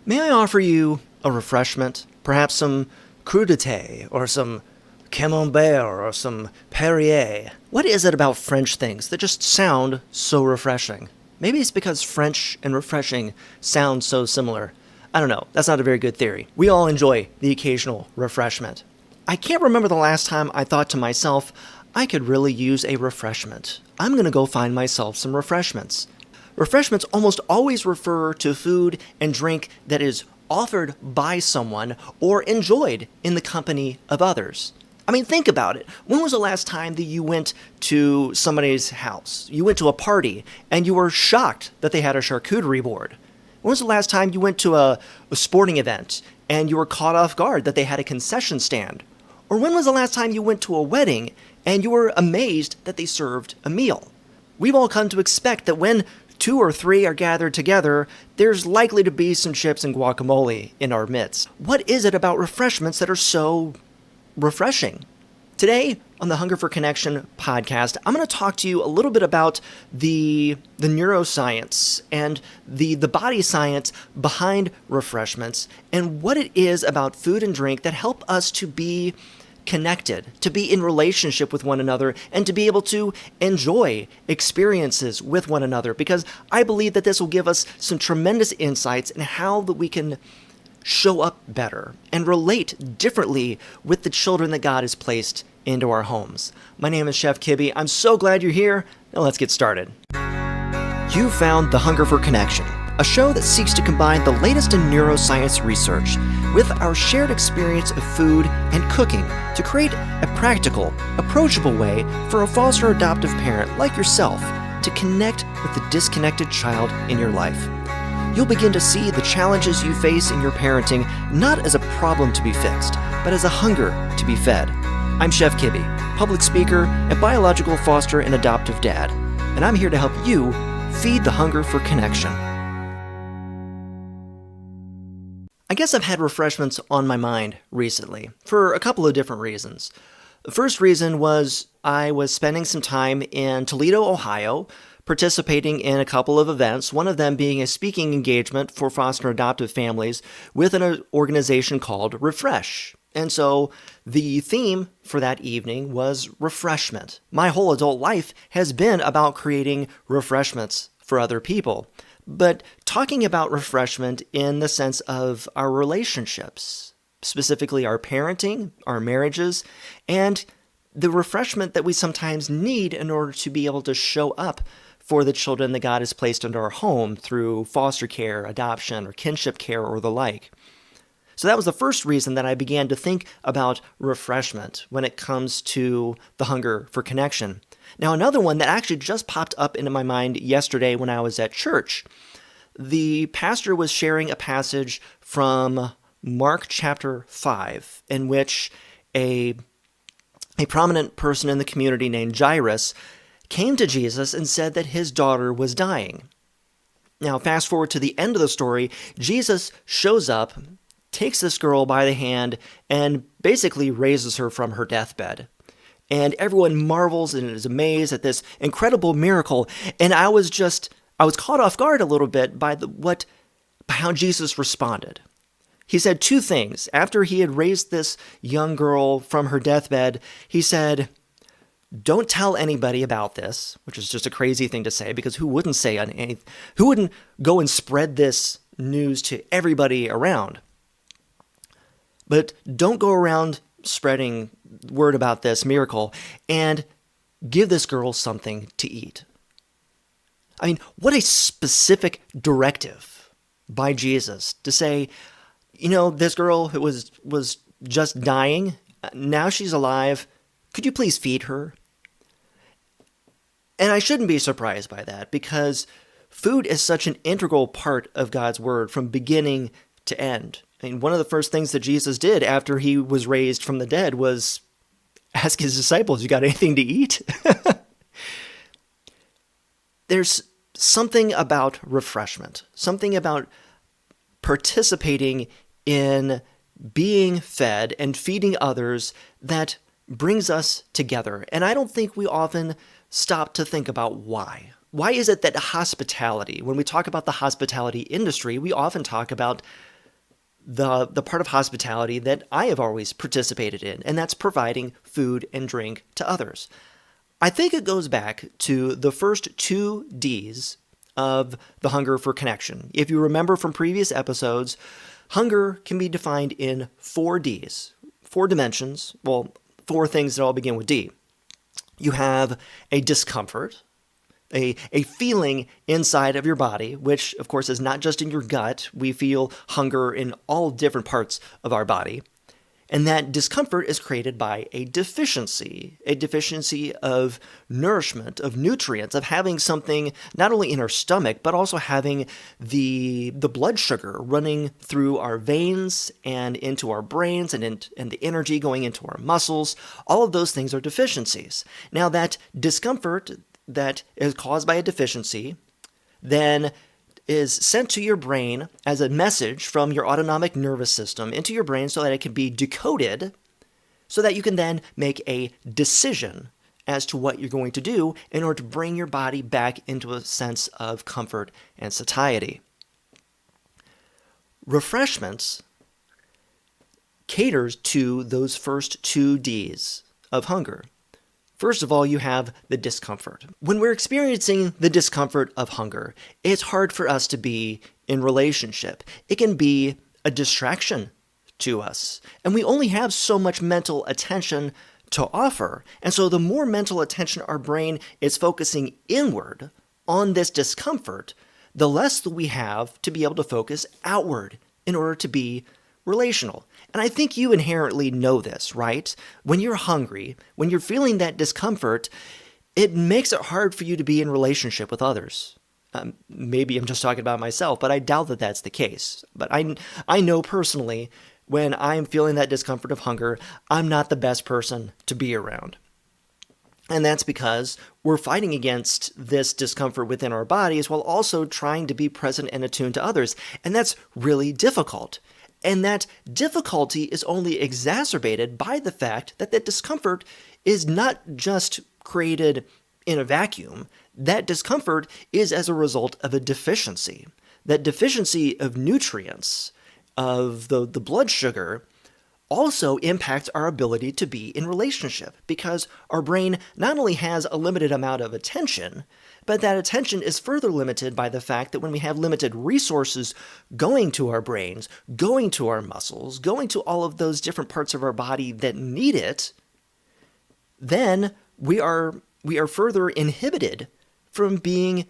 May I offer you a refreshment? Perhaps some crudité or some camembert or some Perrier. What is it about French things that just sound so refreshing? Maybe it's because French and refreshing sound so similar. I don't know. That's not a very good theory. We all enjoy the occasional refreshment. I can't remember the last time I thought to myself, I could really use a refreshment. I'm going to go find myself some refreshments. Refreshments almost always refer to food and drink that is offered by someone or enjoyed in the company of others. I mean, think about it. When was the last time that you went to somebody's house? You went to a party and you were shocked that they had a charcuterie board. When was the last time you went to a sporting event and you were caught off guard that they had a concession stand? Or when was the last time you went to a wedding and you were amazed that they served a meal? We've all come to expect that when two or three are gathered together, there's likely to be some chips and guacamole in our midst. What is it about refreshments that are so refreshing? Today, on the Hunger for Connection podcast, I'm going to talk to you a little bit about the neuroscience and the body science behind refreshments and what it is about food and drink that help us to be connected, to be in relationship with one another, and to be able to enjoy experiences with one another, because I believe that this will give us some tremendous insights in how that we can show up better and relate differently with the children that God has placed into our homes. My name is Chef Kibby. I'm so glad you're here. Now let's get started. You found The Hunger for Connection, a show that seeks to combine the latest in neuroscience research with our shared experience of food and cooking to create a practical, approachable way for a foster adoptive parent like yourself to connect with the disconnected child in your life. You'll begin to see the challenges you face in your parenting not as a problem to be fixed, but as a hunger to be fed. I'm Chef Kibby, public speaker and biological foster and adoptive dad, and I'm here to help you feed the hunger for connection. I guess I've had refreshments on my mind recently for a couple of different reasons. The first reason was I was spending some time in Toledo, Ohio, participating in a couple of events, one of them being a speaking engagement for foster adoptive families with an organization called Refresh. And so the theme for that evening was refreshment. My whole adult life has been about creating refreshments for other people, but talking about refreshment in the sense of our relationships, specifically our parenting, our marriages, and the refreshment that we sometimes need in order to be able to show up for the children that God has placed into our home through foster care, adoption, or kinship care, or the like. So that was the first reason that I began to think about refreshment when it comes to the hunger for connection. Now, another one that actually just popped up into my mind yesterday when I was at church. The pastor was sharing a passage from Mark chapter 5, in which a prominent person in the community named Jairus came to Jesus and said that his daughter was dying. Now, fast forward to the end of the story, Jesus shows up, takes this girl by the hand, and basically raises her from her deathbed. And everyone marvels and is amazed at this incredible miracle. And I was caught off guard a little bit by how Jesus responded. He said two things. After he had raised this young girl from her deathbed, he said, "Don't tell anybody about this," which is just a crazy thing to say, because who wouldn't go and spread this news to everybody around? But don't go around spreading word about this miracle, and give this girl something to eat. I mean, what a specific directive by Jesus to say, this girl who was just dying, now she's alive, could you please feed her? And I shouldn't be surprised by that, because food is such an integral part of God's word from beginning to end. I mean, one of the first things that Jesus did after he was raised from the dead was ask his disciples, "You got anything to eat?" There's something about refreshment, something about participating in being fed and feeding others that brings us together. And I don't think we often stop to think about why. Why is it that hospitality, when we talk about the hospitality industry, we often talk about the part of hospitality that I have always participated in, and that's providing food and drink to others. I think it goes back to the first two D's of the hunger for connection. If you remember from previous episodes, hunger can be defined in four D's, four dimensions, well, four things that all begin with D. You have a discomfort, a feeling inside of your body, which of course is not just in your gut. We feel hunger in all different parts of our body. And that discomfort is created by a deficiency of nourishment, of nutrients, of having something not only in our stomach, but also having the blood sugar running through our veins and into our brains and the energy going into our muscles. All of those things are deficiencies. Now that discomfort that is caused by a deficiency then is sent to your brain as a message from your autonomic nervous system into your brain so that it can be decoded so that you can then make a decision as to what you're going to do in order to bring your body back into a sense of comfort and satiety. Refreshments caters to those first two D's of hunger. First of all, you have the discomfort. When we're experiencing the discomfort of hunger, it's hard for us to be in relationship. It can be a distraction to us, and we only have so much mental attention to offer. And so the more mental attention our brain is focusing inward on this discomfort, the less we have to be able to focus outward in order to be relational. And I think you inherently know this, right? When you're hungry, when you're feeling that discomfort, it makes it hard for you to be in relationship with others. Maybe I'm just talking about myself, but I doubt that that's the case. But I know personally, when I'm feeling that discomfort of hunger, I'm not the best person to be around. And that's because we're fighting against this discomfort within our bodies while also trying to be present and attuned to others. And that's really difficult. And that difficulty is only exacerbated by the fact that that discomfort is not just created in a vacuum. That discomfort is as a result of a deficiency. That deficiency of nutrients, of the blood sugar, also impacts our ability to be in relationship because our brain not only has a limited amount of attention, but that attention is further limited by the fact that when we have limited resources going to our brains, going to our muscles, going to all of those different parts of our body that need it, then we are further inhibited from being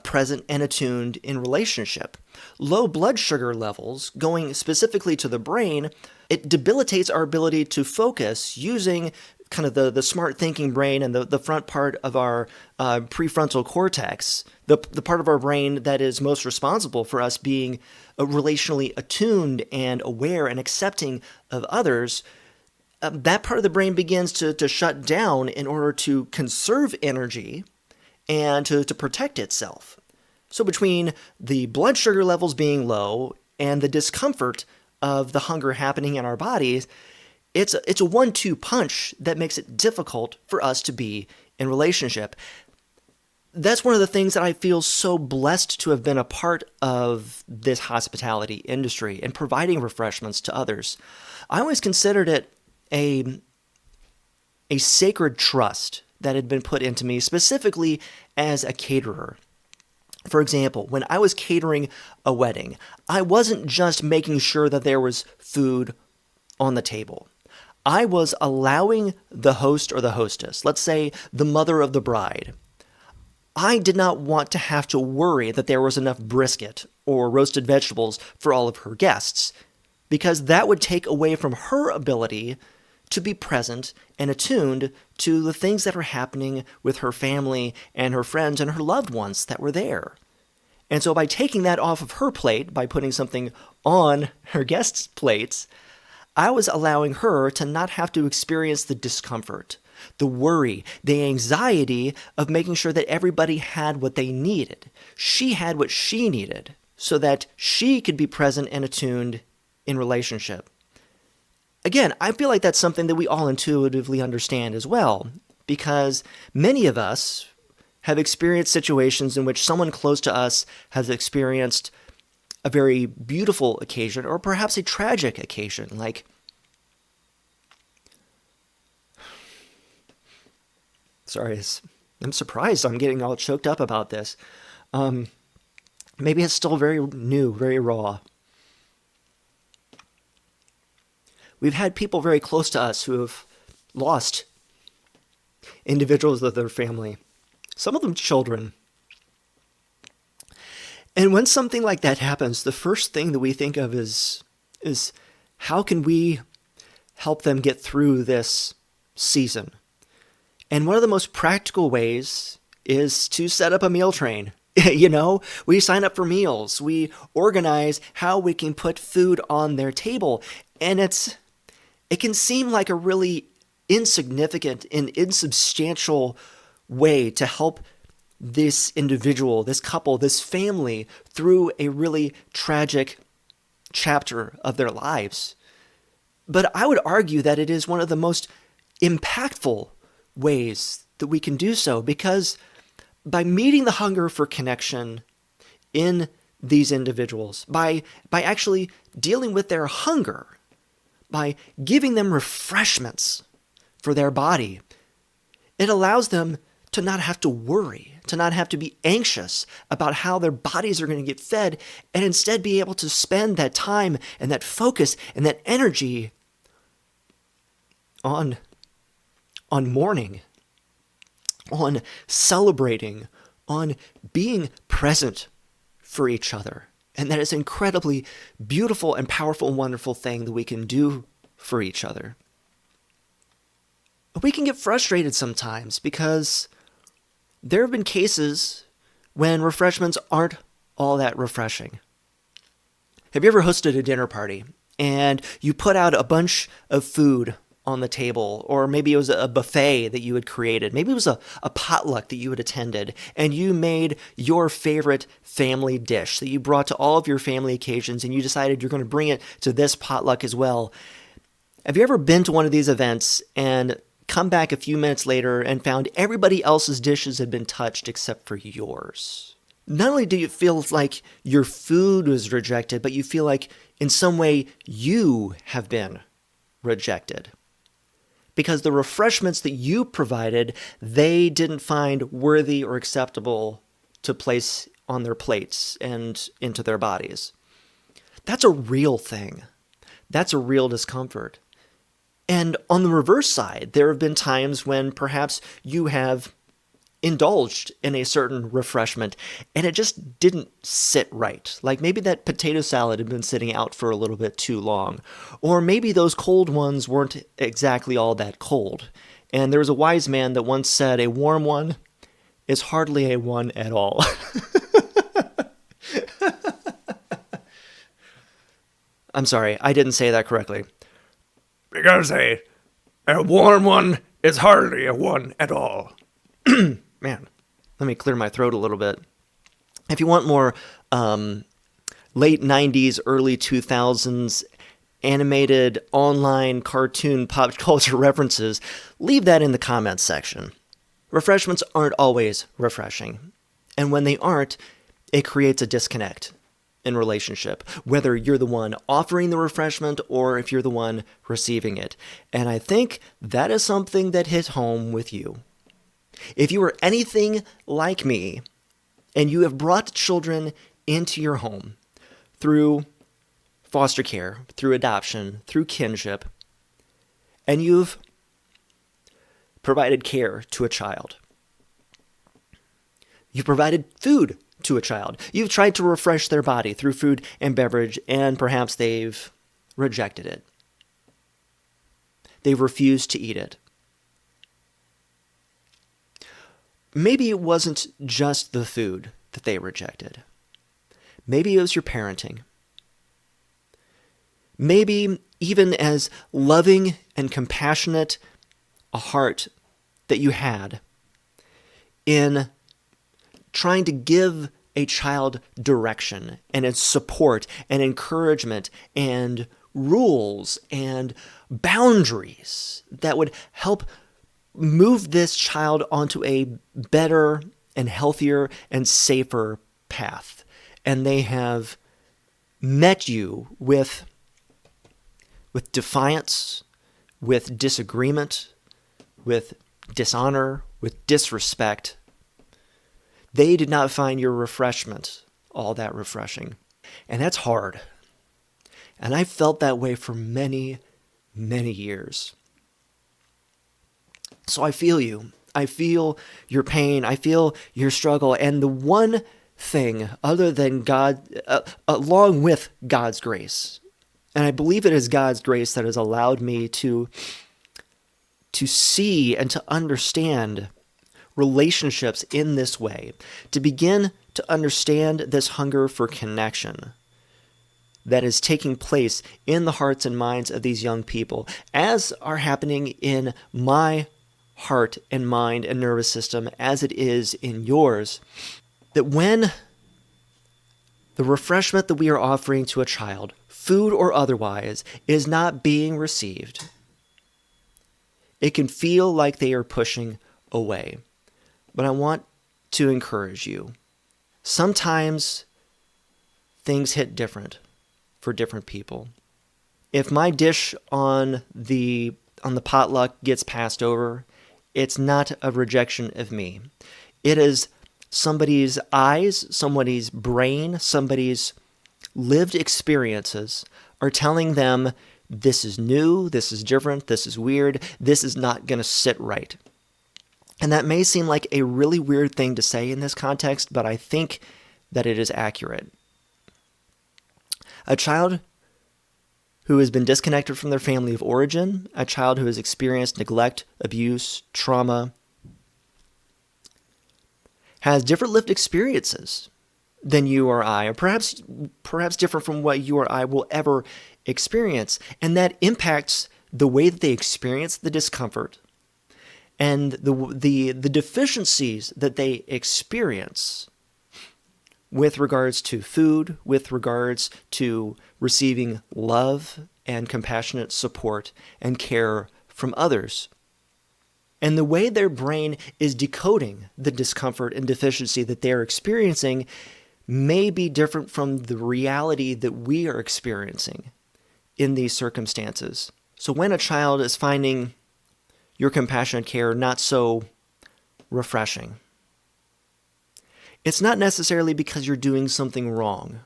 present and attuned in relationship. Low blood sugar levels, going specifically to the brain, it debilitates our ability to focus using kind of the smart thinking brain and the front part of our prefrontal cortex, the part of our brain that is most responsible for us being relationally attuned and aware and accepting of others. That part of the brain begins to shut down in order to conserve energy and to protect itself. So between the blood sugar levels being low and the discomfort of the hunger happening in our bodies, it's a 1-2 punch that makes it difficult for us to be in relationship. That's one of the things that I feel so blessed to have been a part of this hospitality industry and providing refreshments to others. I always considered it a sacred trust that had been put into me specifically as a caterer. For example, when I was catering a wedding, I wasn't just making sure that there was food on the table. I was allowing the host or the hostess, let's say the mother of the bride, I did not want to have to worry that there was enough brisket or roasted vegetables for all of her guests, because that would take away from her ability to be present and attuned to the things that are happening with her family and her friends and her loved ones that were there. And so by taking that off of her plate, by putting something on her guests' plates, I was allowing her to not have to experience the discomfort, the worry, the anxiety of making sure that everybody had what they needed. She had what she needed so that she could be present and attuned in relationship. Again, I feel like that's something that we all intuitively understand as well, because many of us have experienced situations in which someone close to us has experienced a very beautiful occasion or perhaps a tragic occasion, like sorry, I'm surprised I'm getting all choked up about this. Maybe it's still very new, very raw. We've had people very close to us who have lost individuals of their family, some of them children. And when something like that happens, the first thing that we think of is how can we help them get through this season? And one of the most practical ways is to set up a meal train. We sign up for meals. We organize how we can put food on their table. And it can seem like a really insignificant and insubstantial way to help this individual, this couple, this family through a really tragic chapter of their lives. But I would argue that it is one of the most impactful ways that we can do so, because by meeting the hunger for connection in these individuals, by actually dealing with their hunger, by giving them refreshments for their body, it allows them to not have to worry, to not have to be anxious about how their bodies are going to get fed, and instead be able to spend that time and that focus and that energy on mourning, on celebrating, on being present for each other. And that is an incredibly beautiful and powerful and wonderful thing that we can do for each other. But we can get frustrated sometimes because there have been cases when refreshments aren't all that refreshing. Have you ever hosted a dinner party and you put out a bunch of food on the table, or maybe it was a buffet that you had created. Maybe it was a potluck that you had attended, and you made your favorite family dish that you brought to all of your family occasions, and you decided you're going to bring it to this potluck as well. Have you ever been to one of these events and come back a few minutes later and found everybody else's dishes had been touched except for yours? Not only do you feel like your food was rejected, but you feel like in some way you have been rejected. Because the refreshments that you provided, they didn't find worthy or acceptable to place on their plates and into their bodies. That's a real thing. That's a real discomfort. And on the reverse side, there have been times when perhaps you have indulged in a certain refreshment and it just didn't sit right. Like maybe that potato salad had been sitting out for a little bit too long, or maybe those cold ones weren't exactly all that cold. And there was a wise man that once said, a warm one is hardly a one at all. I'm sorry, I didn't say that correctly. You gotta say, a warm one is hardly a one at all. Man, let me clear my throat a little bit. If you want more late 90s, early 2000s animated online cartoon pop culture references, leave that in the comments section. Refreshments aren't always refreshing. And when they aren't, it creates a disconnect in relationship, whether you're the one offering the refreshment or if you're the one receiving it. And I think that is something that hit home with you. If you are anything like me, and you have brought children into your home through foster care, through adoption, through kinship, and you've provided care to a child, you've provided food to a child, you've tried to refresh their body through food and beverage, and perhaps they've rejected it. They've refused to eat it. Maybe it wasn't just the food that they rejected. Maybe it was your parenting. Maybe even as loving and compassionate a heart that you had in trying to give a child direction and support and encouragement and rules and boundaries that would help move this child onto a better and healthier and safer path. And they have met you with defiance, with disagreement, with dishonor, with disrespect, they did not find your refreshment all that refreshing. And that's hard. And I felt that way for many, many years. So I feel you. I feel your pain. I feel your struggle. And the one thing other than God, along with God's grace, and I believe it is God's grace that has allowed me to see and to understand relationships in this way, to begin to understand this hunger for connection that is taking place in the hearts and minds of these young people, as are happening in my heart and mind and nervous system as it is in yours, that when the refreshment that we are offering to a child, food or otherwise, is not being received, it can feel like they are pushing away. But I want to encourage you. Sometimes things hit different for different people. If my dish on the potluck gets passed over, it's not a rejection of me. It is somebody's eyes, somebody's brain, somebody's lived experiences are telling them this is new, this is different, this is weird, this is not going to sit right. And that may seem like a really weird thing to say in this context, but I think that it is accurate. A child who has been disconnected from their family of origin, a child who has experienced neglect, abuse, trauma, has different lived experiences than you or I, or perhaps different from what you or I will ever experience. And that impacts the way that they experience the discomfort and the deficiencies that they experience with regards to food, with regards to receiving love and compassionate support and care from others. And the way their brain is decoding the discomfort and deficiency that they're experiencing may be different from the reality that we are experiencing in these circumstances. So when a child is finding your compassionate care not so refreshing, it's not necessarily because you're doing something wrong,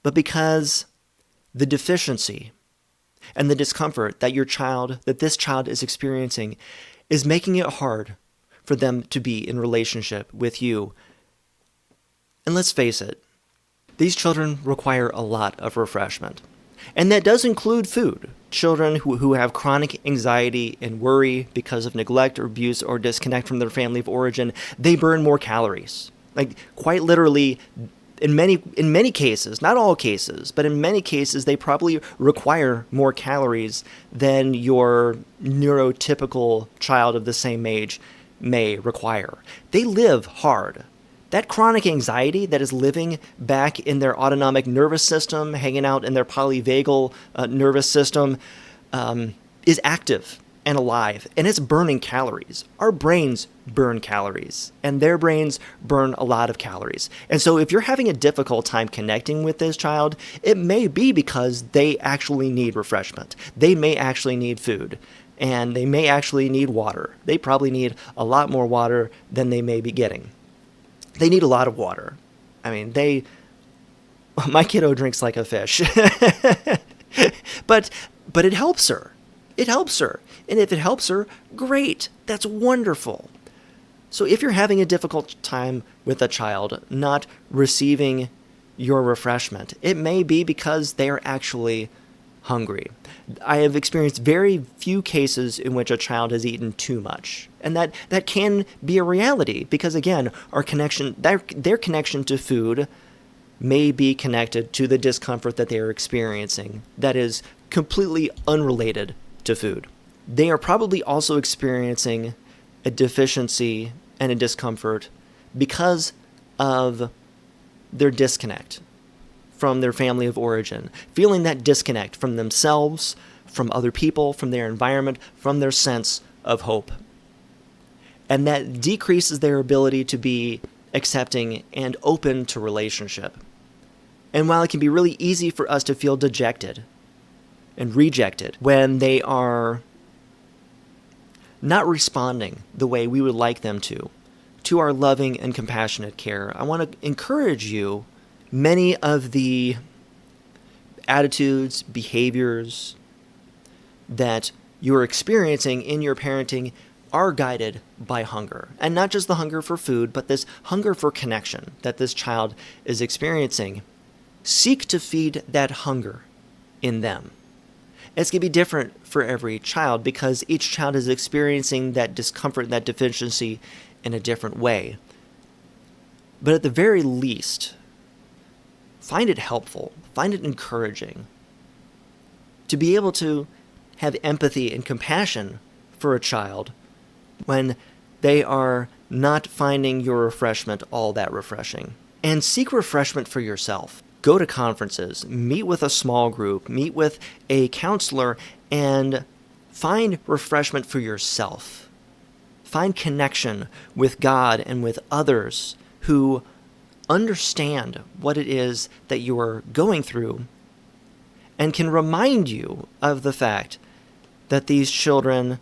but because the deficiency and the discomfort that this child is experiencing is making it hard for them to be in relationship with you. And let's face it, these children require a lot of refreshment. And that does include food. Children who have chronic anxiety and worry because of neglect or abuse or disconnect from their family of origin, they burn more calories. Like, quite literally, in many cases, not all cases, but in many cases, they probably require more calories than your neurotypical child of the same age may require. They live hard. That chronic anxiety that is living back in their autonomic nervous system, hanging out in their polyvagal nervous system, is active and alive, and it's burning calories. Our brains burn calories, and their brains burn a lot of calories. And so if you're having a difficult time connecting with this child, it may be because they actually need refreshment. They may actually need food, and they may actually need water. They probably need a lot more water than they may be getting. They need a lot of water. I mean, my kiddo drinks like a fish. But it helps her. It helps her. And if it helps her, great. That's wonderful. So if you're having a difficult time with a child not receiving your refreshment, it may be because they are actually hungry. I have experienced very few cases in which a child has eaten too much. And that can be a reality because, again, their connection to food may be connected to the discomfort that they are experiencing that is completely unrelated to food. They are probably also experiencing a deficiency and a discomfort because of their disconnect from their family of origin, feeling that disconnect from themselves, from other people, from their environment, from their sense of hope. And that decreases their ability to be accepting and open to relationship. And while it can be really easy for us to feel dejected and rejected when they are not responding the way we would like them to our loving and compassionate care, I want to encourage you. Many of the attitudes, behaviors that you're experiencing in your parenting are guided by hunger. And not just the hunger for food, but this hunger for connection that this child is experiencing. Seek to feed that hunger in them. It's going to be different for every child because each child is experiencing that discomfort, that deficiency in a different way. But at the very least, find it helpful, find it encouraging to be able to have empathy and compassion for a child when they are not finding your refreshment all that refreshing. And seek refreshment for yourself. Go to conferences, meet with a small group, meet with a counselor, and find refreshment for yourself. Find connection with God and with others who understand what it is that you are going through and can remind you of the fact that these children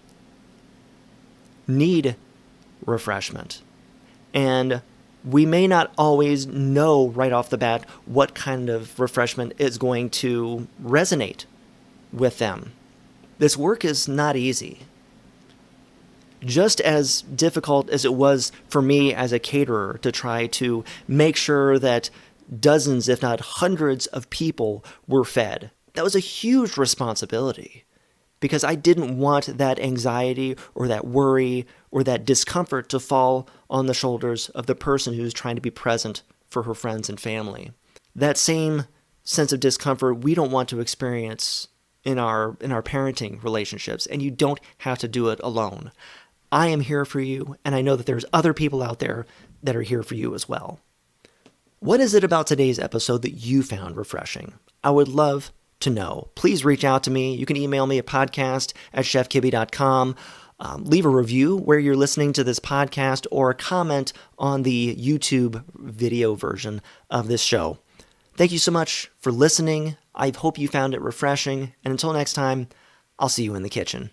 need refreshment. And we may not always know right off the bat what kind of refreshment is going to resonate with them. This work is not easy. Just as difficult as it was for me as a caterer to try to make sure that dozens, if not hundreds of people were fed. That was a huge responsibility because I didn't want that anxiety or that worry or that discomfort to fall on the shoulders of the person who's trying to be present for her friends and family. That same sense of discomfort we don't want to experience in our parenting relationships, and you don't have to do it alone. I am here for you, and I know that there's other people out there that are here for you as well. What is it about today's episode that you found refreshing? I would love to know. Please reach out to me. You can email me at podcast@chefkibby.com. Leave a review where you're listening to this podcast or comment on the YouTube video version of this show. Thank you so much for listening. I hope you found it refreshing. And until next time, I'll see you in the kitchen.